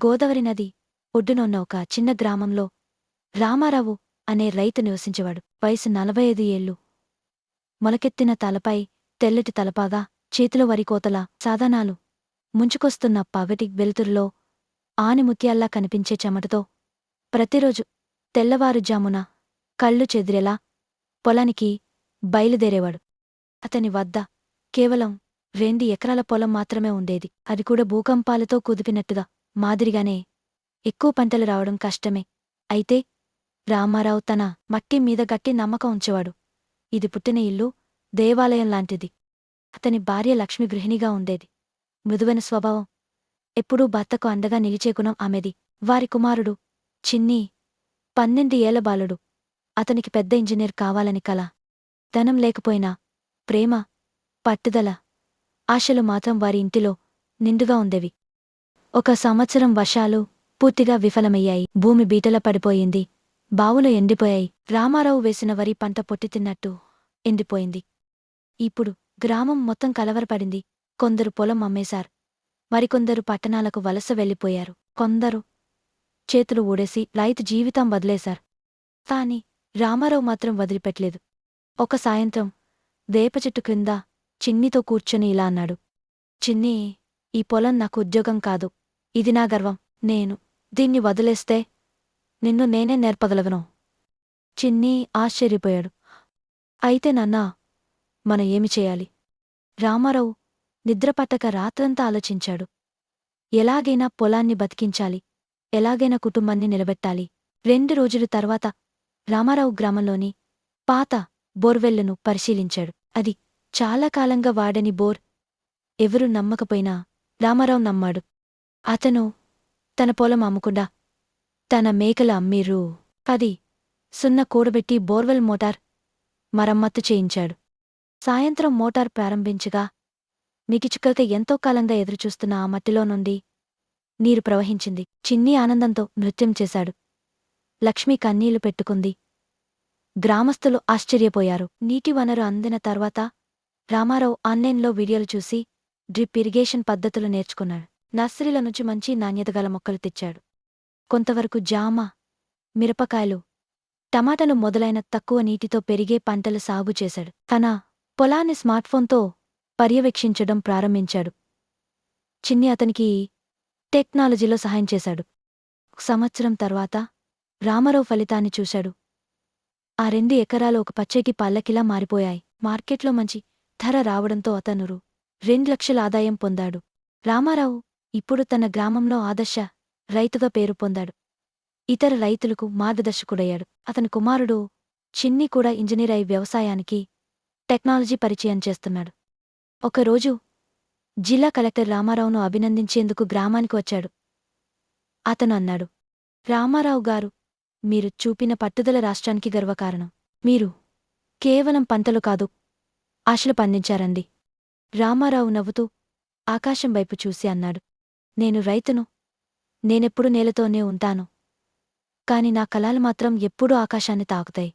గోదావరి నది ఒడ్డున ఉన్న ఒక చిన్న గ్రామంలో రామారావు అనే రైతు నివసించేవాడు. వయసు 45 ఏళ్ళు. మొలకెత్తిన తలపై తెల్లటి తలపాగా, చేతిలో వరికోతల సాధనాలు, ముంచుకొస్తున్న పగటి వెలుతురులో ఆనిముత్యాల్లా కనిపించే చెమటతో ప్రతిరోజు తెల్లవారుజామున కళ్ళు చెదిరేలా పొలానికి బయలుదేరేవాడు. అతని వద్ద కేవలం 2 ఎకరాల పొలం మాత్రమే ఉండేది. అది కూడా భూకంపాలతో కుదిపినట్టుగా మాదిరిగానే ఎక్కువ పంటలు రావడం కష్టమే. అయితే రామారావు తన మట్టి మీద గట్టి నమ్మకం ఉంచేవాడు. ఇది పుట్టిన ఇల్లు, దేవాలయం లాంటిది. అతని భార్య లక్ష్మి గృహిణిగా ఉండేది. మృదువైన స్వభావం, ఎప్పుడూ భర్తకు అండగా నిలిచే గుణం ఆమెది. వారి కుమారుడు చిన్ని 12 ఏళ్ల బాలుడు. అతనికి పెద్ద ఇంజనీర్ కావాలని కల. ధనం లేకపోయినా ప్రేమ, పట్టుదల, ఆశలు మాత్రం వారి ఇంటిలో నిండుగా ఉండేవి. ఒక సంవత్సరం వర్షాలు పూర్తిగా విఫలమయ్యాయి. భూమి బీటల పడిపోయింది. బావులు ఎండిపోయాయి. రామారావు వేసిన వరి పంట పొట్టితిన్నట్టు ఎండిపోయింది. ఇప్పుడు గ్రామం మొత్తం కలవరపడింది. కొందరు పొలం అమ్మేశారు. మరికొందరు పట్టణాలకు వలస వెళ్ళిపోయారు. కొందరు చేతులు ఊడేసి రైతు జీవితం వదిలేశారు. కాని రామారావు మాత్రం వదిలిపెట్టలేదు. ఒక సాయంత్రం వేప చెట్టు క్రింద చిన్నితో కూర్చొని ఇలా అన్నాడు. చిన్నీ, ఈ పొలం నాకు ఉద్యోగం కాదు. ఇది నా గర్వం. నేను దీన్ని వదిలేస్తే నిన్ను నేనే నేర్పగలవను. చిన్నీ ఆశ్చర్యపోయాడు. అయితే నాన్నా, మనం ఏమి చేయాలి? రామారావు నిద్రపట్టక రాత్రంతా ఆలోచించాడు. ఎలాగైనా పొలాన్ని బతికించాలి. ఎలాగైనా కుటుంబాన్ని నిలబెట్టాలి. 2 రోజుల తర్వాత రామారావు గ్రామంలోని పాత బోర్వెల్లును పరిశీలించాడు. అది చాలా కాలంగా వాడని బోర్. ఎవరూ నమ్మకపోయినా రామారావు నమ్మాడు. అతను తన పొలం అమ్ముకుండా తన మేకలు అమ్మీరు 10 సున్న కూడబెట్టి బోర్వెల్ మోటార్ మరమ్మత్తు చేయించాడు. సాయంత్రం మోటార్ ప్రారంభించగా మిగిచుకక ఎంతో కాలంగా ఎదురుచూస్తున్న ఆ మట్టిలో నుండి నీరు ప్రవహించింది. చిన్ని ఆనందంతో నృత్యం చేశాడు. లక్ష్మి కన్నీళ్లు పెట్టుకుంది. గ్రామస్తులు ఆశ్చర్యపోయారు. నీటి వనరు అందిన తర్వాత రామారావు ఆన్లైన్లో వీడియోలు చూసి డ్రిప్ ఇరిగేషన్ పద్ధతులు నేర్చుకున్నాడు. నర్సరీల నుంచి మంచి నాణ్యతగల మొక్కలు తెచ్చాడు. కొంతవరకు జామ, మిరపకాయలు, టమాటాలు మొదలైన తక్కువ నీటితో పెరిగే పంటలు సాగు చేశాడు. తన పొలాన్ని స్మార్ట్ఫోన్తో పర్యవేక్షించడం ప్రారంభించాడు. చిన్ని అతనికి టెక్నాలజీలో సహాయం చేశాడు. సంవత్సరం తర్వాత రామారావు ఫలితాన్ని చూశాడు. ఆ 2 ఎకరాలు ఒక పచ్చేకి పల్లకిలా మారిపోయాయి. మార్కెట్లో మంచి ధర రావడంతో అతను రూ. 2 లక్షల ఆదాయం పొందాడు. రామారావు ఇప్పుడు తన గ్రామంలో ఆదర్శ రైతుగా పేరు పొందాడు. ఇతర రైతులకు మార్గదర్శకుడయ్యాడు. అతని కుమారుడు చిన్ని కూడా ఇంజనీర్ అయి వ్యవసాయానికి టెక్నాలజీ పరిచయం చేస్తున్నాడు. ఒకరోజు జిల్లా కలెక్టర్ రామారావును అభినందించేందుకు గ్రామానికి వచ్చాడు. అతను అన్నాడు, రామారావు గారు, మీరు చూపిన పట్టుదల రాష్ట్రానికి గర్వకారణం. మీరు కేవలం పంటలు కాదు, ఆశలు పండించారండి. రామారావు నవ్వుతూ ఆకాశం వైపు చూసి అన్నాడు, నేను రైతును. నేనెప్పుడు నేలతోనే ఉంటాను. కాని నా కలాలు మాత్రం ఎప్పుడూ ఆకాశాన్ని తాకుతాయి.